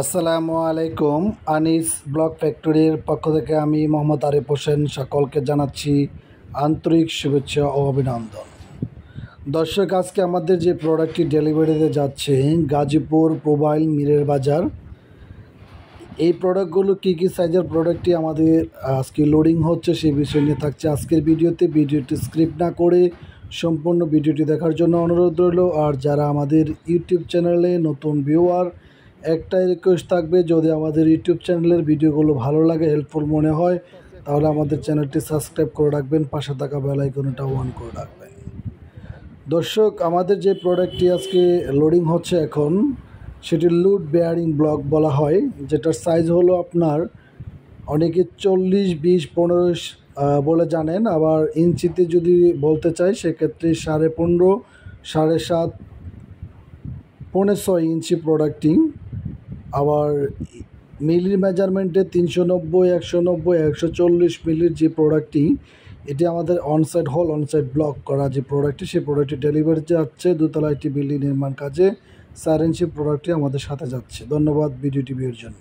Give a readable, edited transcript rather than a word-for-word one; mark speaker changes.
Speaker 1: আসসালামু আলাইকুম। আনিস ব্লক ফ্যাক্টরির পক্ষ থেকে আমি মোহাম্মদ আরিফ হোসেন সকলকে জানাচ্ছি আন্তরিক শুভেচ্ছা ও অভিনন্দন। দর্শক, আজকে আমাদের যে প্রোডাক্টটি ডেলিভারিতে যাচ্ছে গাজীপুর মোবাইল মিরের বাজার, এই প্রোডাক্টগুলো কী কী সাইজের প্রোডাক্টটি আমাদের আজকে লোডিং হচ্ছে সেই বিষয় নিয়ে থাকছে আজকের ভিডিওটি স্ক্রিপ্ট না করে সম্পূর্ণ ভিডিওটি দেখার জন্য অনুরোধ রইল। আর যারা আমাদের ইউটিউব চ্যানেলে নতুন ভিউয়ার, একটাই রিকোয়েস্ট থাকবে, যদি আমাদের ইউটিউব চ্যানেলের ভিডিওগুলো ভালো লাগে, হেল্পফুল মনে হয়, তাহলে আমাদের চ্যানেলটি সাবস্ক্রাইব করে রাখবেন, পাশে থাকা বেল আইকনটা অন করে রাখবেন। দর্শক, আমাদের যে প্রোডাক্টটি আজকে লোডিং হচ্ছে এখন, সেটি লুড বেয়ারিং ব্লক বলা হয়, যেটার সাইজ হলো আপনার অনেকে 40, 20, 15 বলে জানেন। আবার ইঞ্চিতে যদি বলতে চাই সেক্ষেত্রে 15.5, 7.5, 6.5 ইঞ্চি প্রোডাক্টটি। আবার মিলির মেজারমেন্টে 390, 190, 140 মিলির যে প্রোডাক্টটি, এটি আমাদের অনসাইড হল, অনসাইড ব্লক করা যে প্রোডাক্টটি, সেই প্রোডাক্টটি ডেলিভারি যাচ্ছে দোতলা একটি বিল্ডিং নির্মাণ কাজে। 4 ইঞ্চি প্রোডাক্টটি আমাদের সাথে যাচ্ছে। ধন্যবাদ ভিডিওটি ভিউর জন্য।